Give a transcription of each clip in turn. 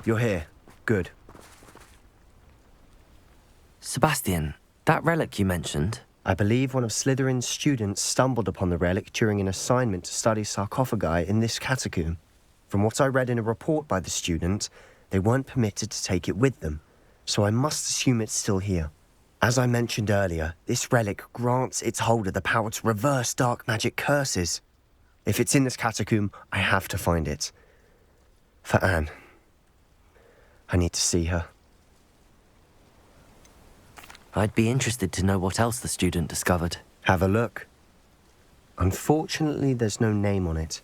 You're here. Good. Sebastian, that relic you mentioned... I believe one of Slytherin's students stumbled upon the relic during an assignment to study sarcophagi in this catacomb. From what I read in a report by the student, they weren't permitted to take it with them, so I must assume it's still here. As I mentioned earlier, this relic grants its holder the power to reverse dark magic curses. If it's in this catacomb, I have to find it. For Anne. I need to see her. I'd be interested to know what else the student discovered. Have a look. Unfortunately, there's no name on it,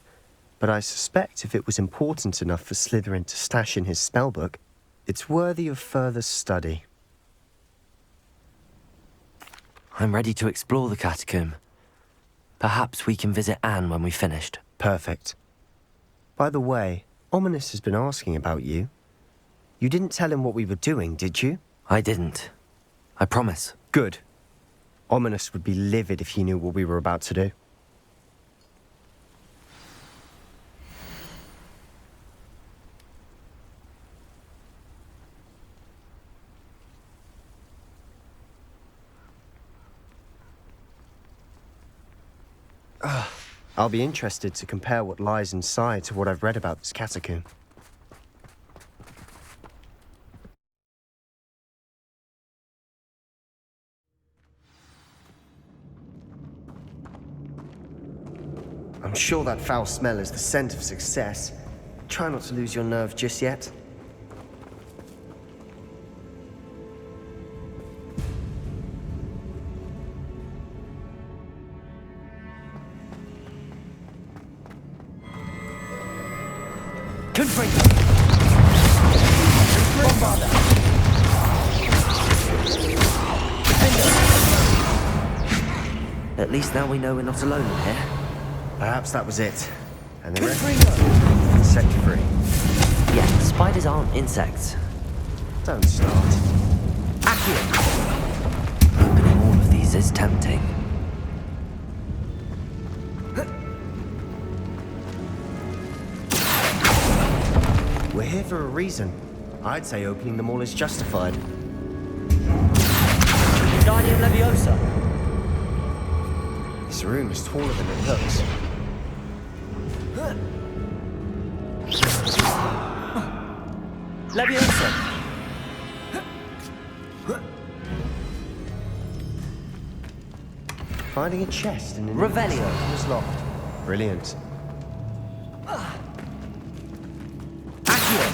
but I suspect if it was important enough for Slytherin to stash in his spellbook, it's worthy of further study. I'm ready to explore the catacomb. Perhaps we can visit Anne when we've finished. Perfect. By the way, Ominous has been asking about you. You didn't tell him what we were doing, did you? I didn't. I promise. Good. Ominous would be livid if he knew what we were about to do. I'll be interested to compare what lies inside to what I've read about this catacomb. I'm sure that foul smell is the scent of success. Try not to lose your nerve just yet. At least now we know we're not alone in here. Perhaps that was it. And the rest set you free. Yeah, spiders aren't insects. Don't start. Accio! Opening all of these is tempting. We're here for a reason. I'd say opening them all is justified. Wingardium Leviosa! This room is taller than it looks. Leviosa! Finding a chest in an Revelio was locked. Brilliant. Accio!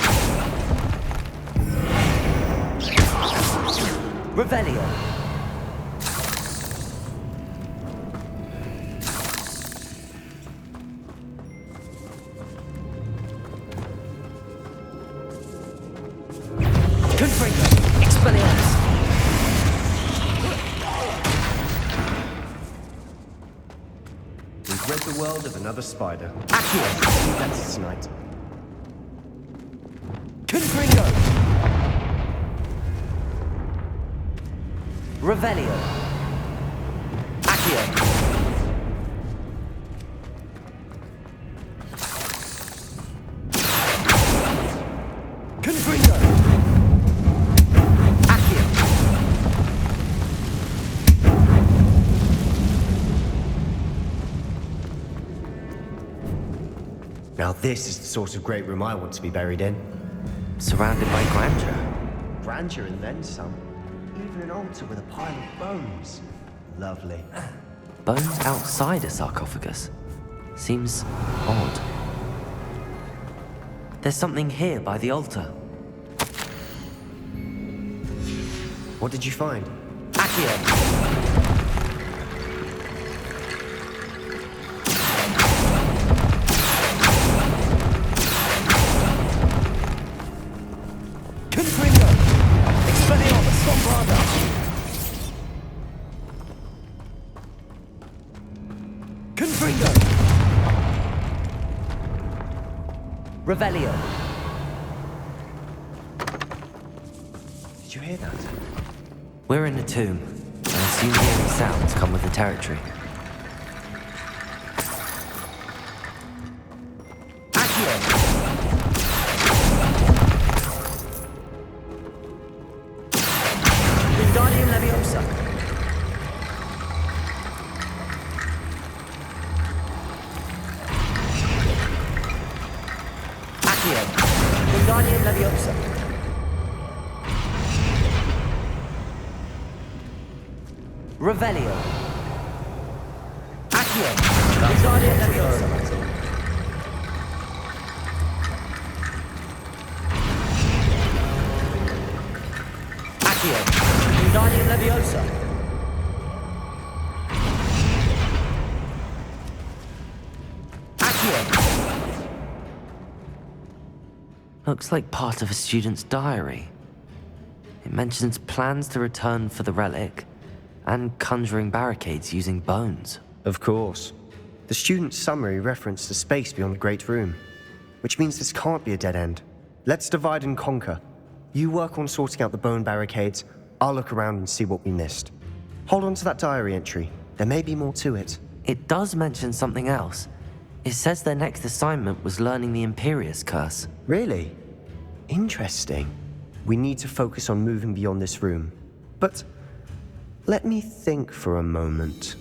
Revelio! We've read the world of another spider. Accio! That's tonight. Confringo! Revelio! Accio! Confringo! Accio! Now this is the sort of great room I want to be buried in. Surrounded by grandeur. Grandeur and then some. Even an altar with a pile of bones. Lovely. Bones outside a sarcophagus. Seems odd. There's something here by the altar. What did you find? Accio! Revelio. Did you hear that? We're in a tomb. I assume hearing sounds come with the territory. Accio! Accio. Wingardium Leviosa. Revelio. Accio. Wingardium Leviosa. Accio. Wingardium Leviosa. Looks like part of a student's diary. It mentions plans to return for the relic and conjuring barricades using bones. Of course. The student's summary referenced a space beyond the Great Room, which means this can't be a dead end. Let's divide and conquer. You work on sorting out the bone barricades, I'll look around and see what we missed. Hold on to that diary entry. There may be more to it. It does mention something else. It says their next assignment was learning the Imperius Curse. Really? Interesting. We need to focus on moving beyond this room. But let me think for a moment.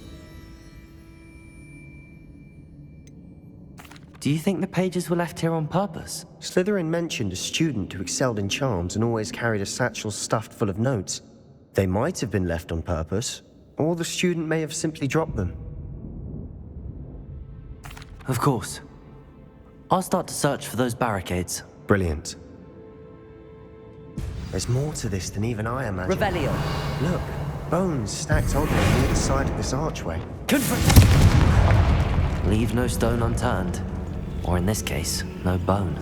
Do you think the pages were left here on purpose? Slytherin mentioned a student who excelled in charms and always carried a satchel stuffed full of notes. They might have been left on purpose, or the student may have simply dropped them. Of course. I'll start to search for those barricades. Brilliant. There's more to this than even I imagined. Revelio. Look, bones stacked oddly near the side of this archway. Leave no stone unturned. Or in this case, no bone.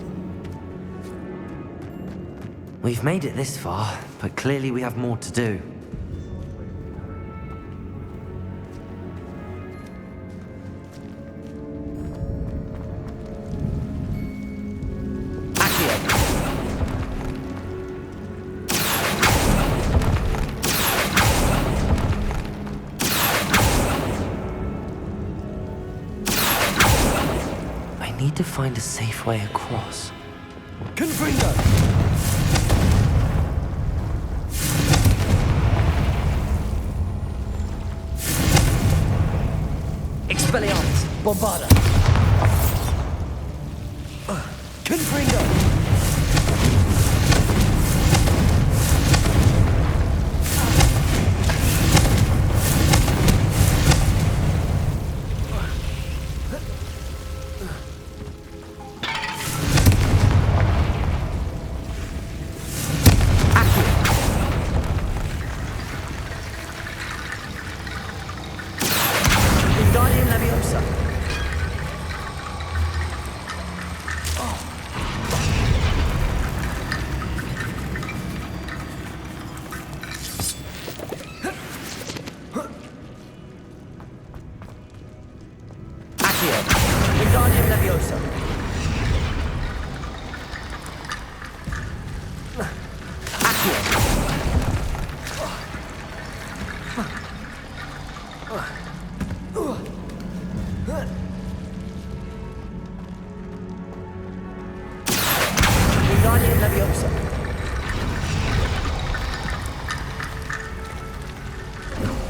We've made it this far, but clearly we have more to do. Need to find a safe way across. Confringo! Expelliarmus! Bombarda! Confringo!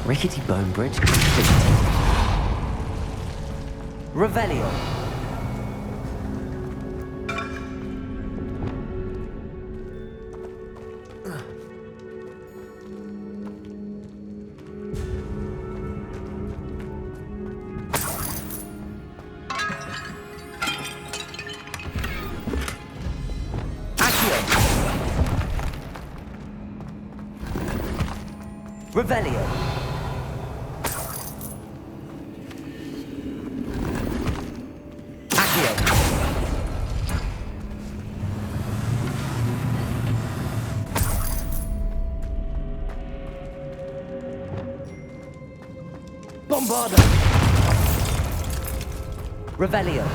Rickety bone bridge. Revelio. Revelio. Accio. Bombarda! Revelio.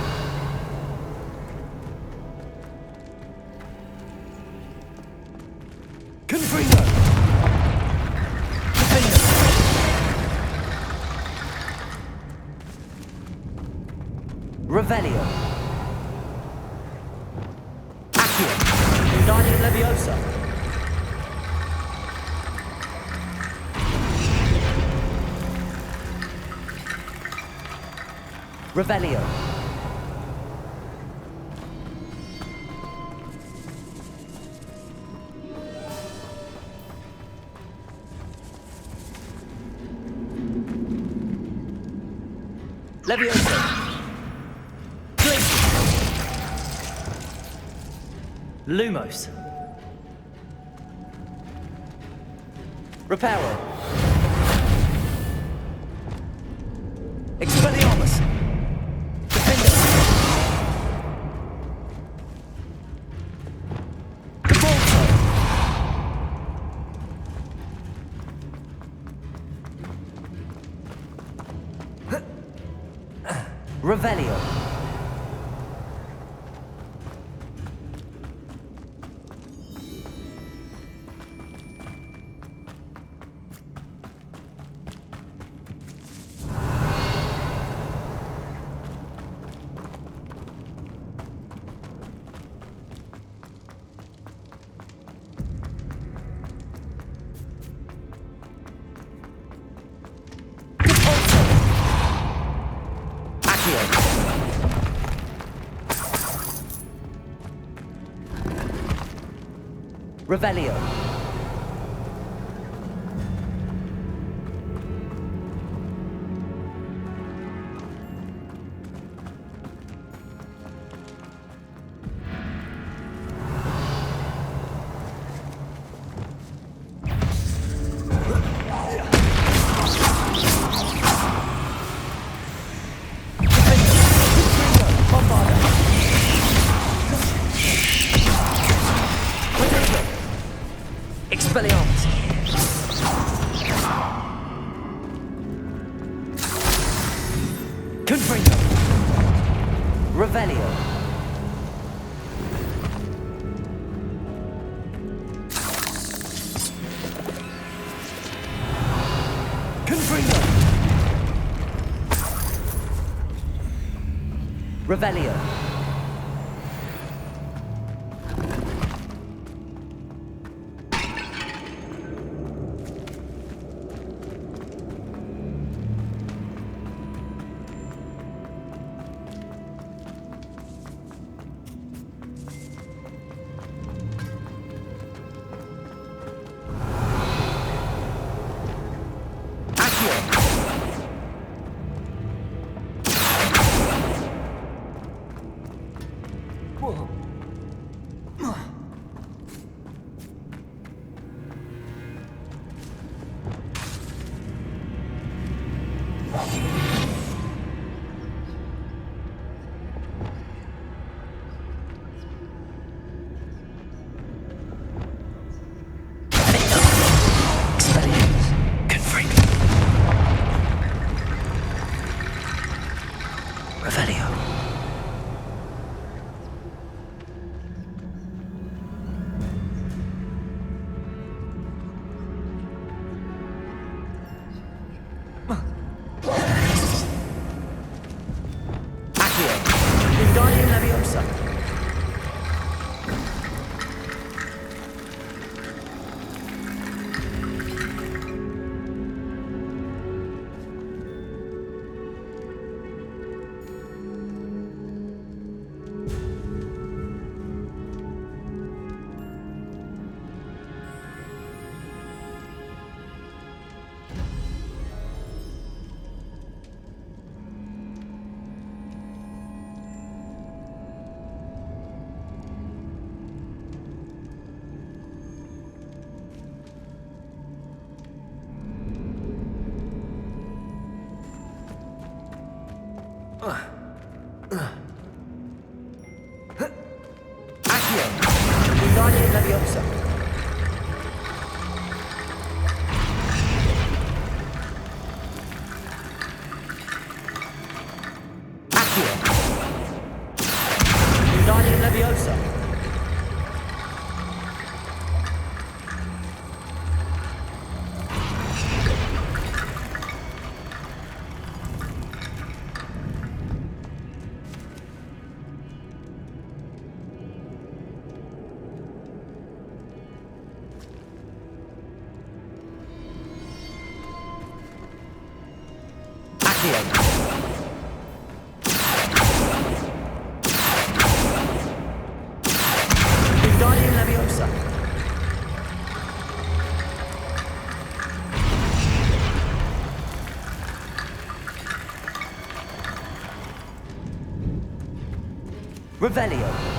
Confringo! Revelio. Accio. Wingardium Leviosa. Revelio. Levioso. Blink. Lumos. Reparo. Expelliarmus. Defender. Cabolto. Revelio. Revelio. Expelliarmus. Confringo. Revelio. Confringo. Revelio. Revelio. Accio. Wingardium Leviosa. Accio. Wingardium Leviosa. Accio. Wingardium Leviosa. Wingardium Leviosa. Revelio.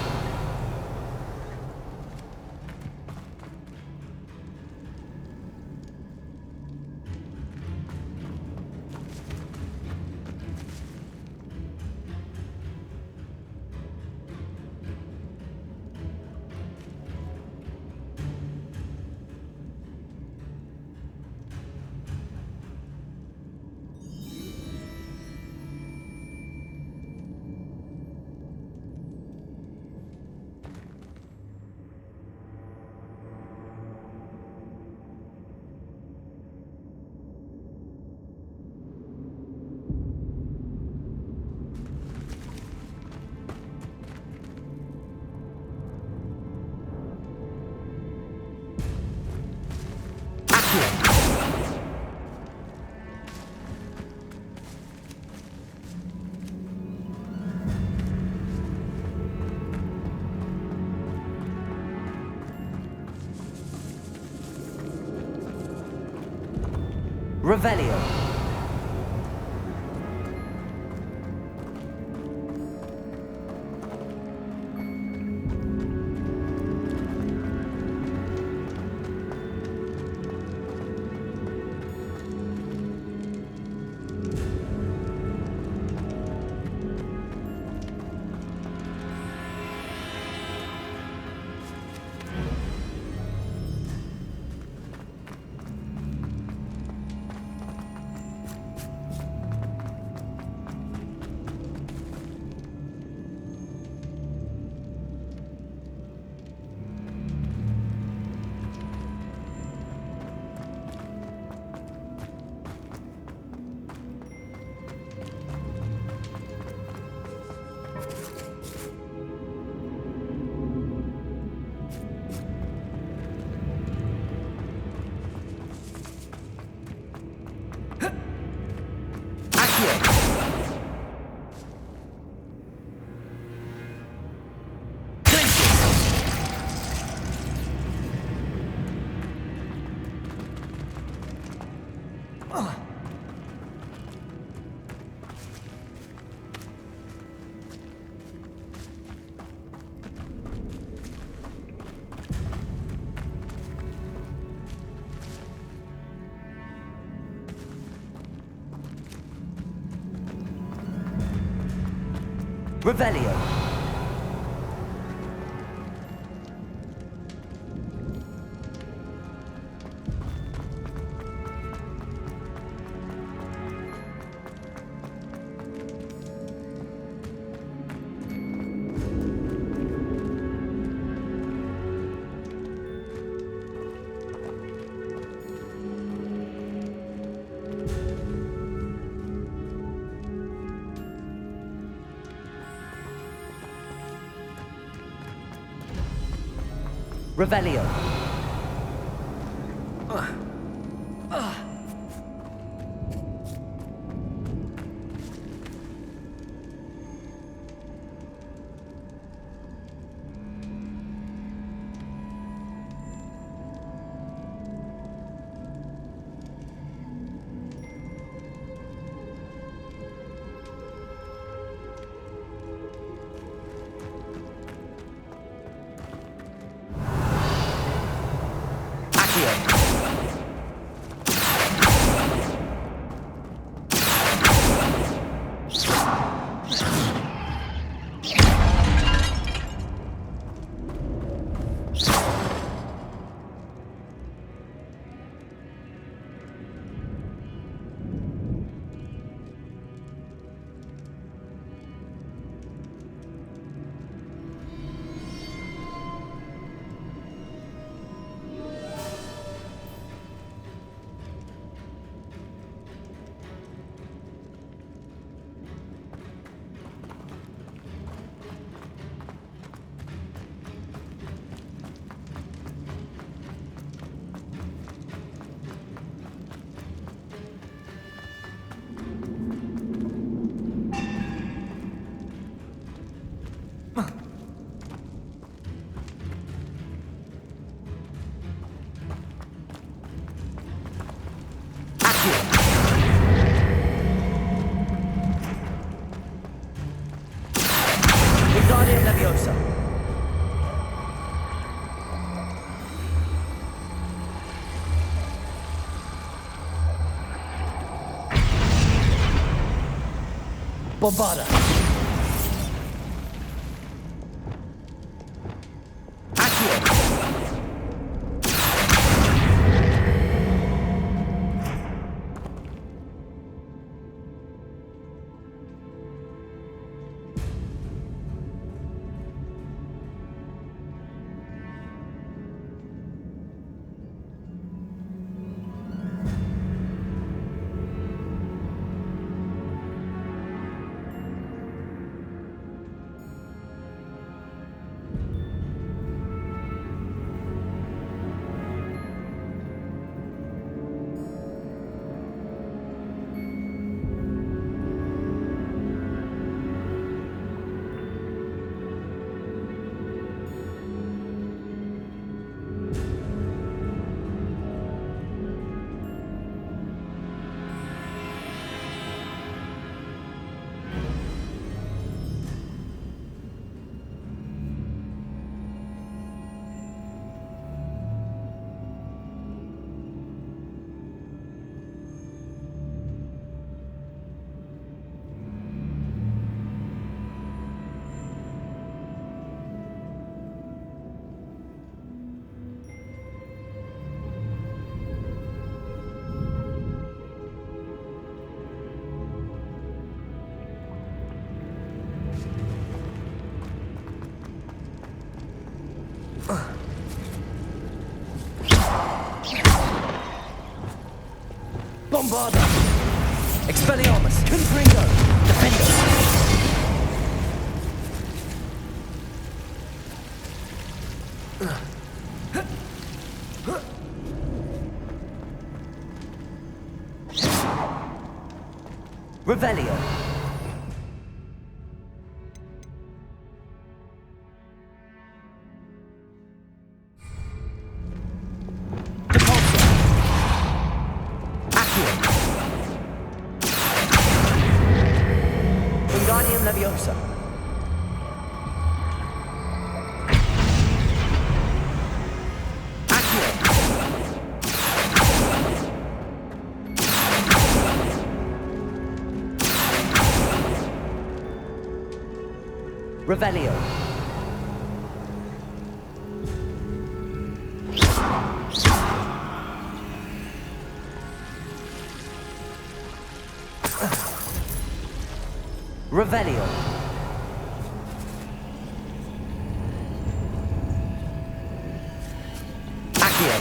Revelio. Revelio. Revelio. Bombarda. Accio. Bombarda. Expelliarmus. Confringo. Defendo. Revelio. Depulso. Accio. Wingardium Leviosa. Accio. Revelio. Revelio. Accio.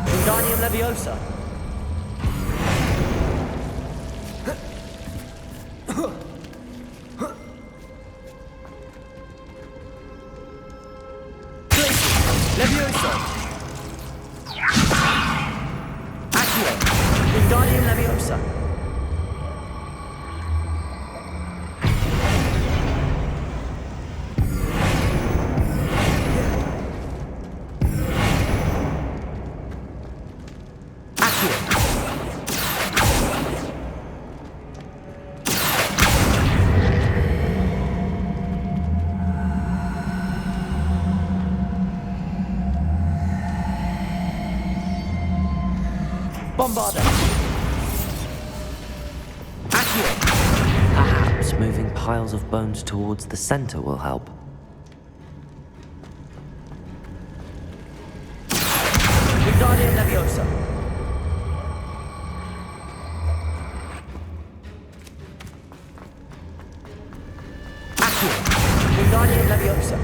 Wingardium Leviosa. Leviosa. Accio. Wingardium Leviosa. Accio. Bombarda. Accio. Perhaps moving piles of bones towards the center will help. Wingardium Leviosa. Accio. Wingardium Leviosa.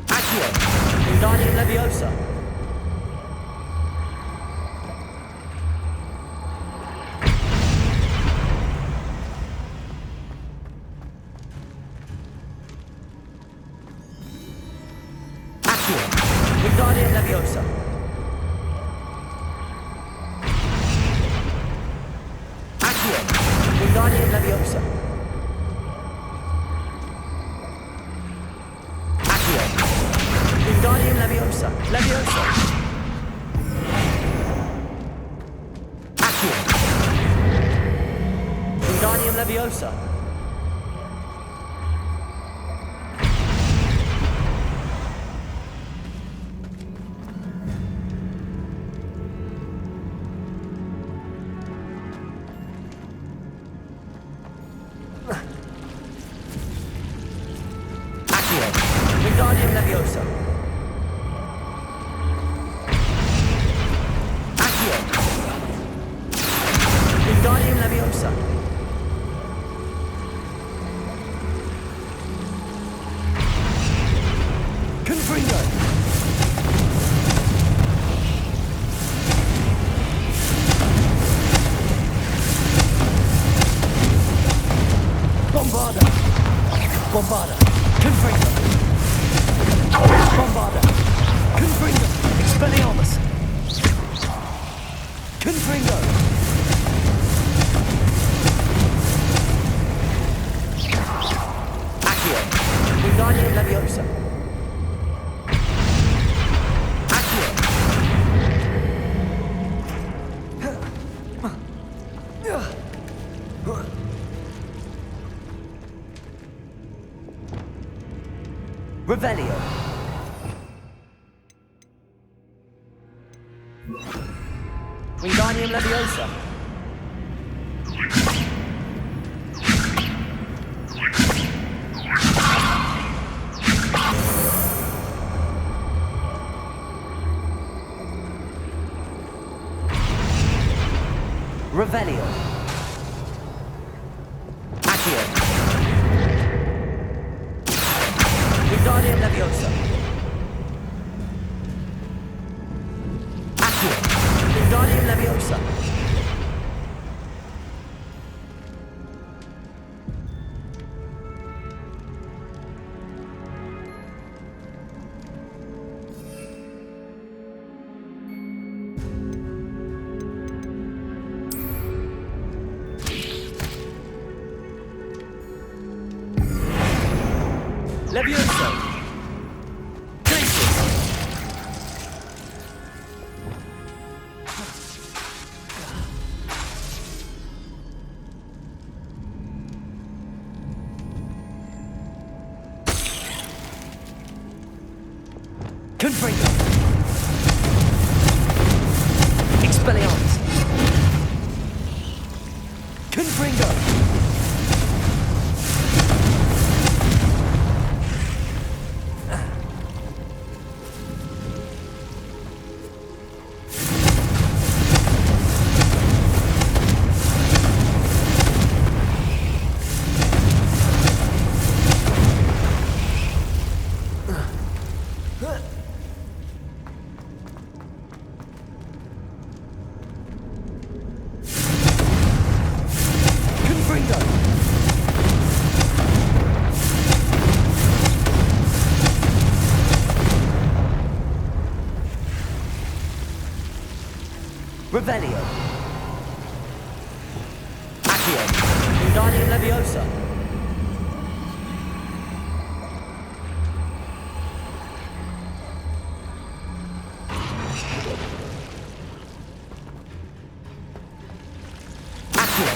Accio. Wingardium Leviosa. Accio. Wingardium Leviosa. Accio. Wingardium Leviosa. Accio. Wingardium Leviosa. Leviosa. Accio. Wingardium Leviosa. Bombarda. Confringo. Bombarda. Confringo. Expelliarmus. Confringo. Accio. Wingardium Leviosa. Accio. Revelio. Wingardium Leviosa. Revelio. Accio. Wingardium Leviosa. Accio. Wingardium Leviosa. Levioso. Glacius. Confringo. Expelliarmus. Confringo. Confringo. Revelio. Accio. Wingardium Leviosa. Accio.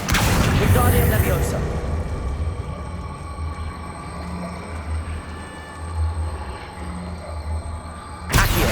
Wingardium Leviosa. Accio.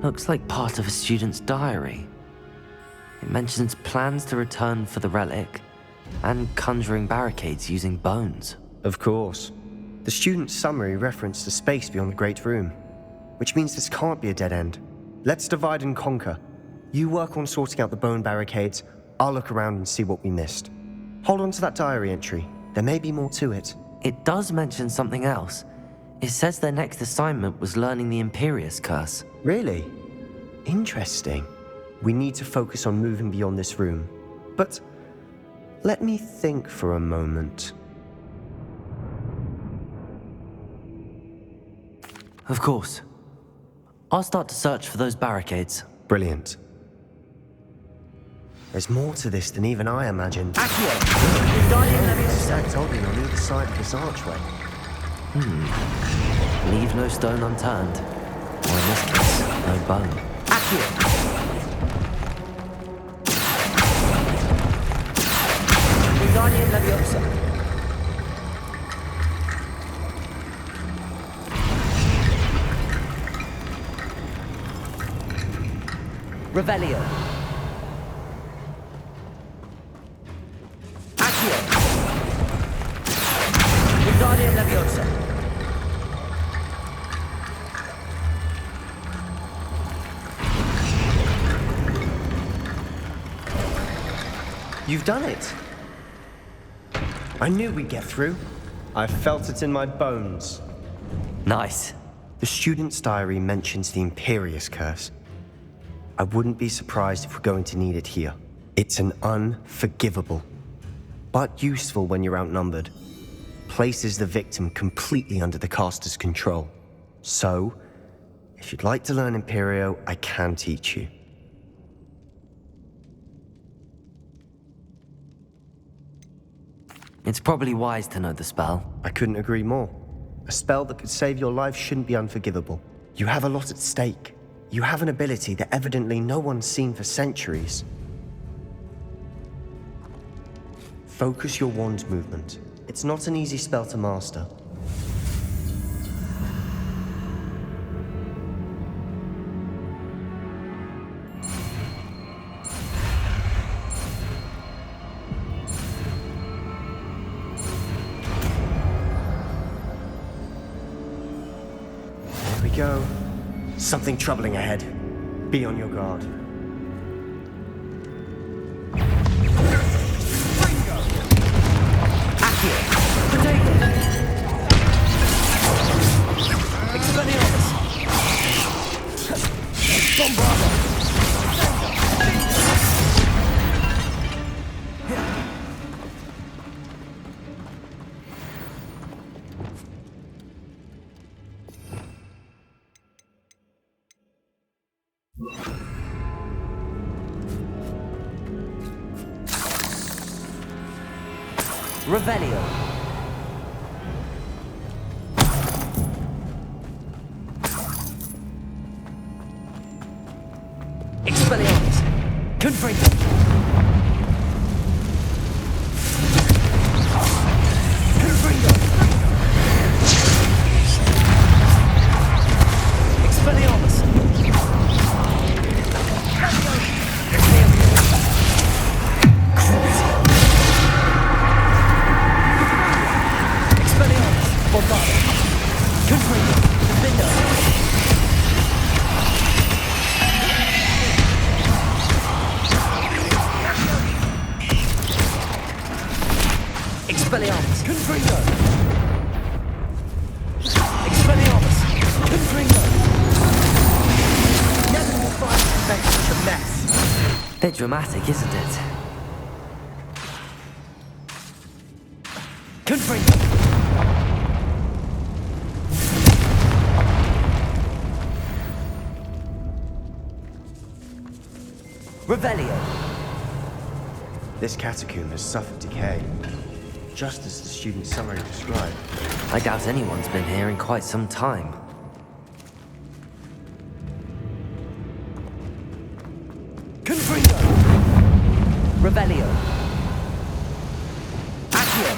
Looks like part of a student's diary. It mentions plans to return for the relic and conjuring barricades using bones. Of course. The student's summary referenced a space beyond the Great Room, which means this can't be a dead end. Let's divide and conquer. You work on sorting out the bone barricades, I'll look around and see what we missed. Hold on to that diary entry. There may be more to it. It does mention something else. It says their next assignment was learning the Imperius Curse. Really? Interesting. We need to focus on moving beyond this room. But let me think for a moment. Of course. I'll start to search for those barricades. Brilliant. There's more to this than even I imagined. Accio! Wingardium Leviosa! Stacked holding on either side of this archway. Leave no stone unturned. Or in this case, no bone. Accio! Wingardium Leviosa! Revelio! Accio! Wingardium Leviosa! You've done it. I knew we'd get through. I felt it in my bones. Nice. The student's diary mentions the Imperius Curse. I wouldn't be surprised if we're going to need it here. It's an unforgivable, but useful when you're outnumbered. Places the victim completely under the caster's control. So, if you'd like to learn Imperio, I can teach you. It's probably wise to know the spell. I couldn't agree more. A spell that could save your life shouldn't be unforgivable. You have a lot at stake. You have an ability that evidently no one's seen for centuries. Focus your wand's movement. It's not an easy spell to master. There we go. Something troubling ahead. Be on your guard. Accio! Potato! Expelliarmus! Bombarda! Revelio. Expelliarmus. Confringo. Confringo. Expelliarmus. Expelliarmus. Bombarded. Confringo. Defender. Expelliarmus. Confringo. Expelliarmus. Confringo. Never will find such a mess. Bit dramatic, isn't it? Confringo. Revelio. This catacomb has suffered decay, just as the student's summary described. I doubt anyone's been here in quite some time. Confringo. Revelio. Accio.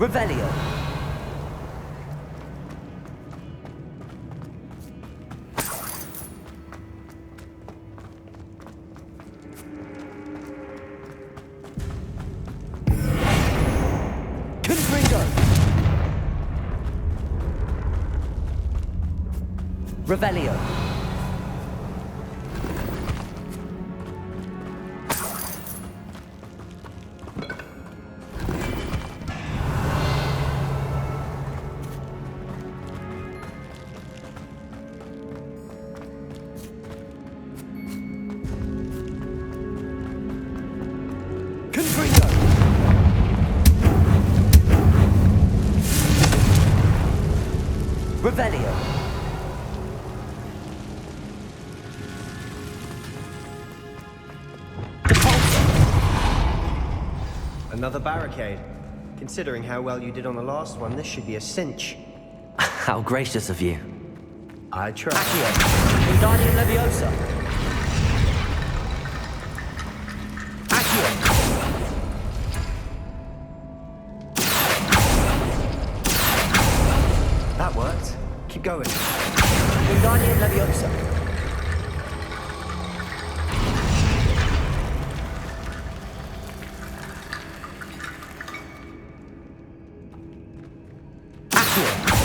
Revelio. Confringo. Revelio. Confringo. Revelio. Another barricade. Considering how well you did on the last one, this should be a cinch. How gracious of you. I try. Accio. Wingardium Leviosa. Accio. That worked. Keep going. Wingardium Leviosa. Accio.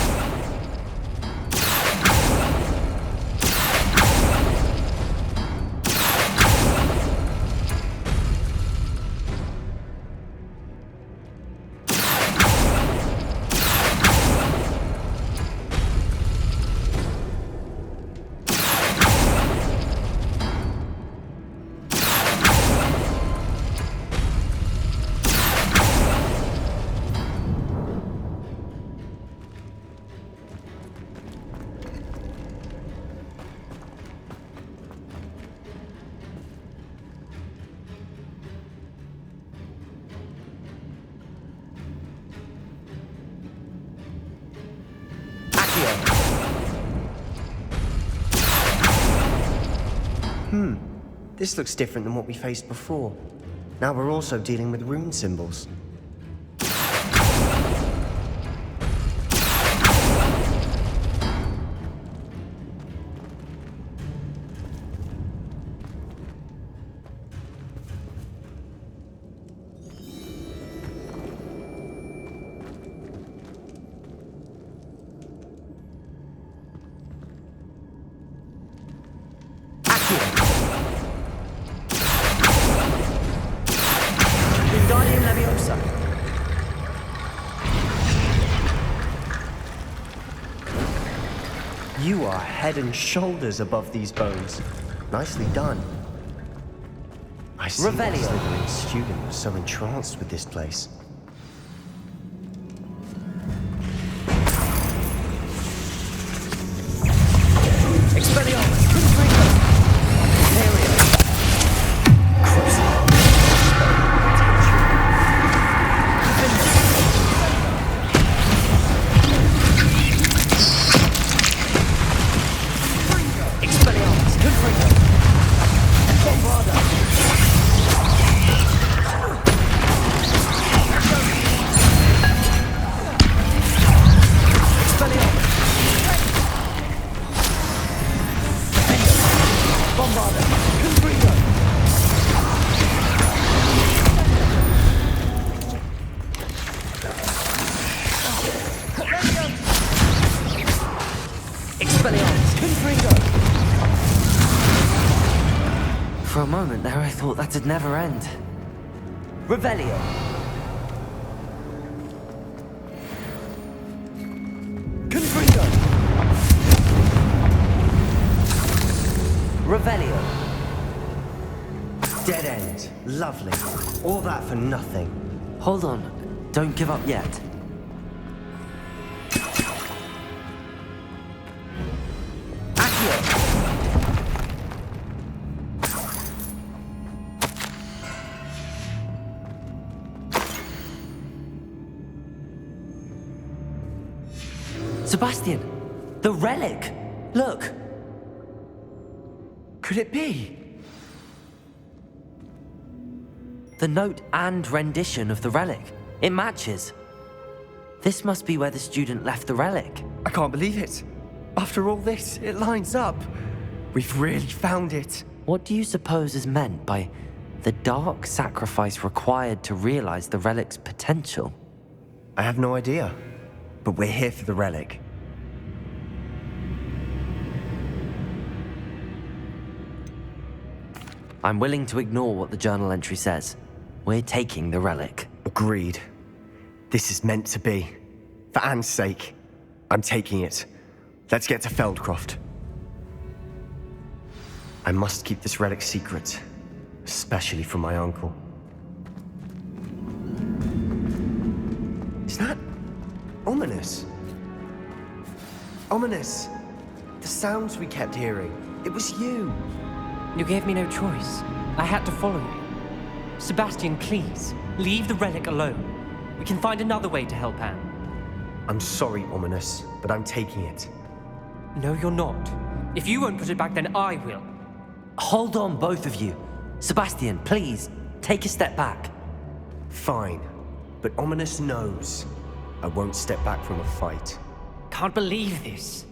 This looks different than what we faced before. Now we're also dealing with rune symbols. Wingardium Leviosa. You are head and shoulders above these bones. Nicely done. I see why Revelio. Slytherin student was so entranced with this place. Expelliarmus. Confringo. Imperio. Expelliarmus. Confringo. Bombarda. Expelliarmus. Bombarda. Confringo. Expelliarmus. Confringo. For a moment there, I thought that'd never end. Revelio. Confringo. Revelio. Dead end. Lovely. All that for nothing. Hold on. Don't give up yet. Accio. Sebastian! The relic! Look! Could it be? The note and rendition of the relic. It matches. This must be where the student left the relic. I can't believe it. After all this, it lines up. We've really found it. What do you suppose is meant by the dark sacrifice required to realize the relic's potential? I have no idea, but we're here for the relic. I'm willing to ignore what the journal entry says. We're taking the relic. Agreed. This is meant to be. For Anne's sake, I'm taking it. Let's get to Feldcroft. I must keep this relic secret, especially from my uncle. Is that ominous? Ominous. The sounds we kept hearing. It was you. You gave me no choice. I had to follow you. Sebastian, please, leave the relic alone. We can find another way to help Anne. I'm sorry, Ominous, but I'm taking it. No, you're not. If you won't put it back, then I will. Hold on, both of you. Sebastian, please, take a step back. Fine, but Ominous knows I won't step back from a fight. Can't believe this.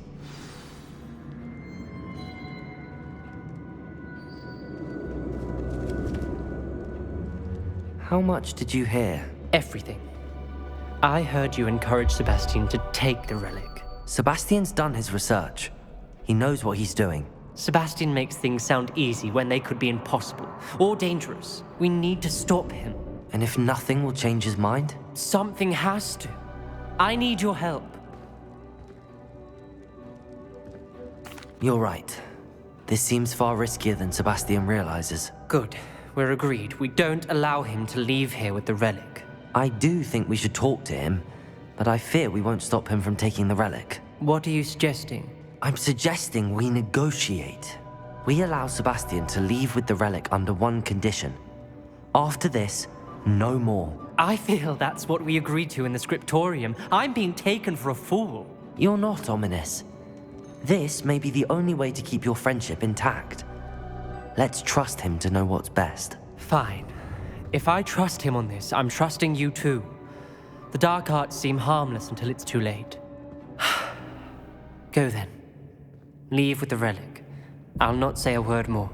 How much did you hear? Everything. I heard you encourage Sebastian to take the relic. Sebastian's done his research. He knows what he's doing. Sebastian makes things sound easy when they could be impossible or dangerous. We need to stop him. And if nothing will change his mind? Something has to. I need your help. You're right. This seems far riskier than Sebastian realizes. Good. We're agreed. We don't allow him to leave here with the relic. I do think we should talk to him, but I fear we won't stop him from taking the relic. What are you suggesting? I'm suggesting we negotiate. We allow Sebastian to leave with the relic under one condition. After this, no more. I feel that's what we agreed to in the scriptorium. I'm being taken for a fool. You're not, Ominous. This may be the only way to keep your friendship intact. Let's trust him to know what's best. Fine. If I trust him on this, I'm trusting you too. The dark arts seem harmless until it's too late. Go then. Leave with the relic. I'll not say a word more.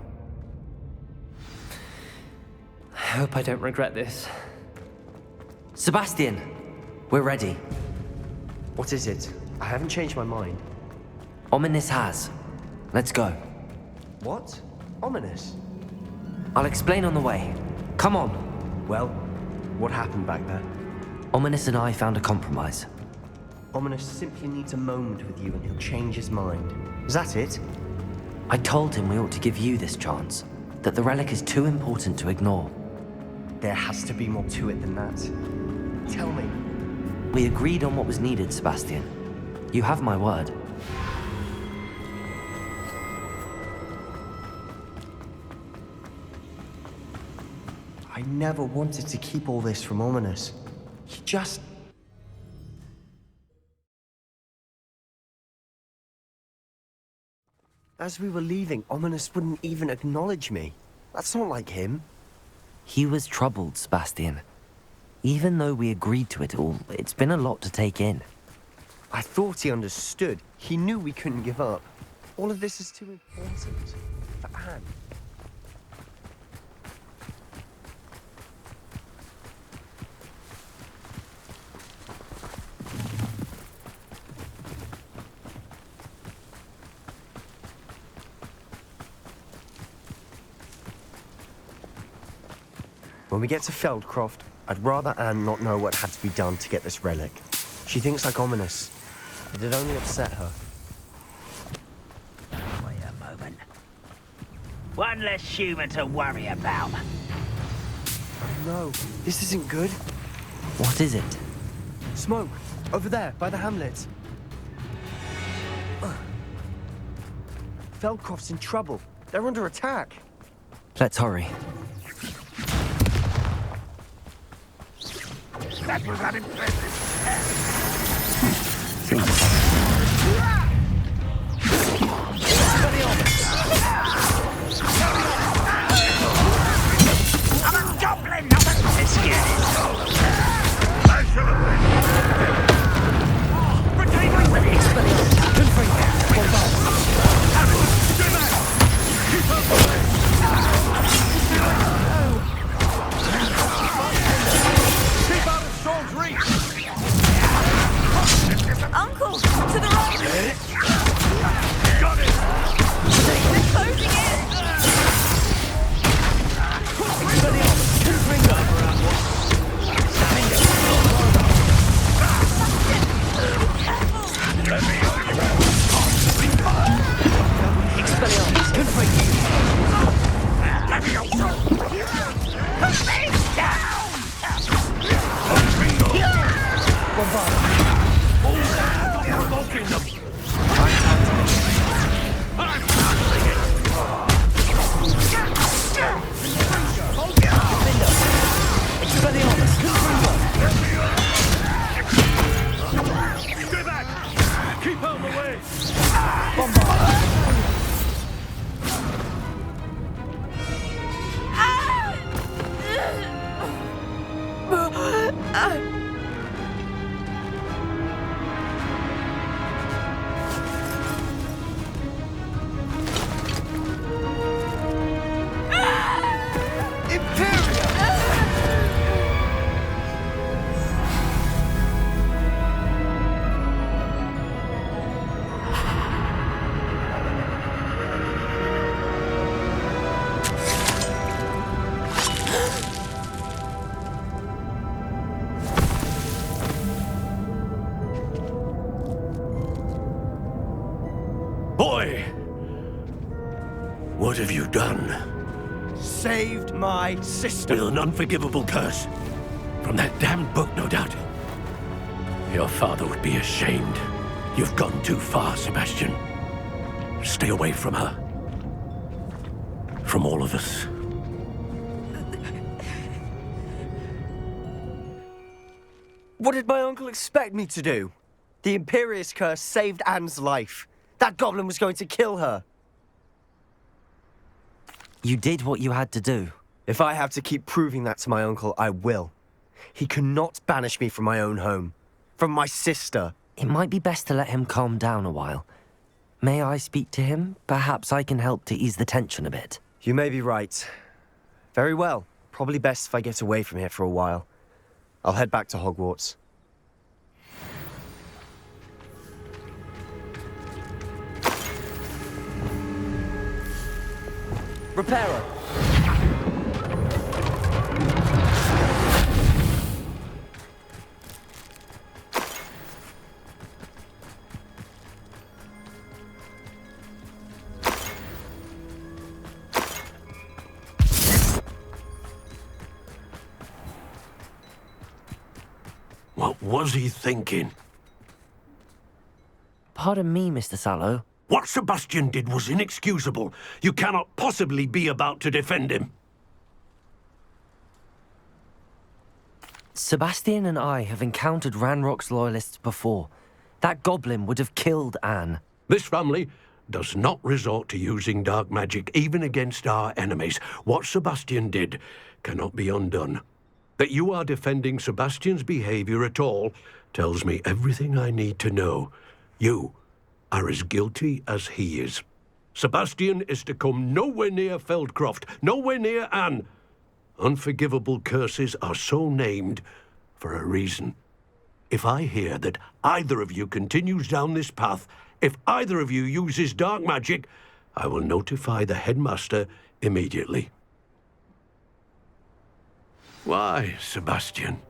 I hope I don't regret this. Sebastian, we're ready. What is it? I haven't changed my mind. Ominous has. Let's go. What? Ominous? I'll explain on the way. Come on. Well, what happened back there? Ominous and I found a compromise. Ominous simply needs a moment with you and he'll change his mind. Is that it? I told him we ought to give you this chance, that the relic is too important to ignore. There has to be more to it than that. Tell me. We agreed on what was needed, Sebastian. You have my word. I never wanted to keep all this from Ominous. He just... As we were leaving, Ominous wouldn't even acknowledge me. That's not like him. He was troubled, Sebastian. Even though we agreed to it all, it's been a lot to take in. I thought he understood. He knew we couldn't give up. All of this is too important for Anne. When we get to Feldcroft, I'd rather Anne not know what had to be done to get this relic. She thinks like Ominous. It'd only upset her. Wait a moment. One less human to worry about. No, this isn't good. What is it? Smoke! Over there, by the hamlet. Feldcroft's in trouble. They're under attack. Let's hurry. That was unimpressive. I'm a goblin, not a biscuit. I shall have Uncle, to the right! Got it! They're closing in! Expelliarmus, confringo! Provoking them! Expelliarmus, confringo! Stay back! Keep out of the way! Boy! What have you done? Saved my sister. With an unforgivable curse. From that damned book, no doubt. Your father would be ashamed. You've gone too far, Sebastian. Stay away from her. From all of us. What did my uncle expect me to do? The Imperious curse saved Anne's life. That goblin was going to kill her. You did what you had to do. If I have to keep proving that to my uncle, I will. He cannot banish me from my own home. From my sister. It might be best to let him calm down a while. May I speak to him? Perhaps I can help to ease the tension a bit. You may be right. Very well. Probably best if I get away from here for a while. I'll head back to Hogwarts. Reparo! What was he thinking? Pardon me, Mr. Sallow. What Sebastian did was inexcusable. You cannot possibly be about to defend him. Sebastian and I have encountered Ranrock's loyalists before. That goblin would have killed Anne. This family does not resort to using dark magic even against our enemies. What Sebastian did cannot be undone. That you are defending Sebastian's behavior at all tells me everything I need to know. You are as guilty as he is. Sebastian is to come nowhere near Feldcroft, nowhere near Anne. Unforgivable curses are so named for a reason. If I hear that either of you continues down this path, if either of you uses dark magic, I will notify the headmaster immediately. Why, Sebastian?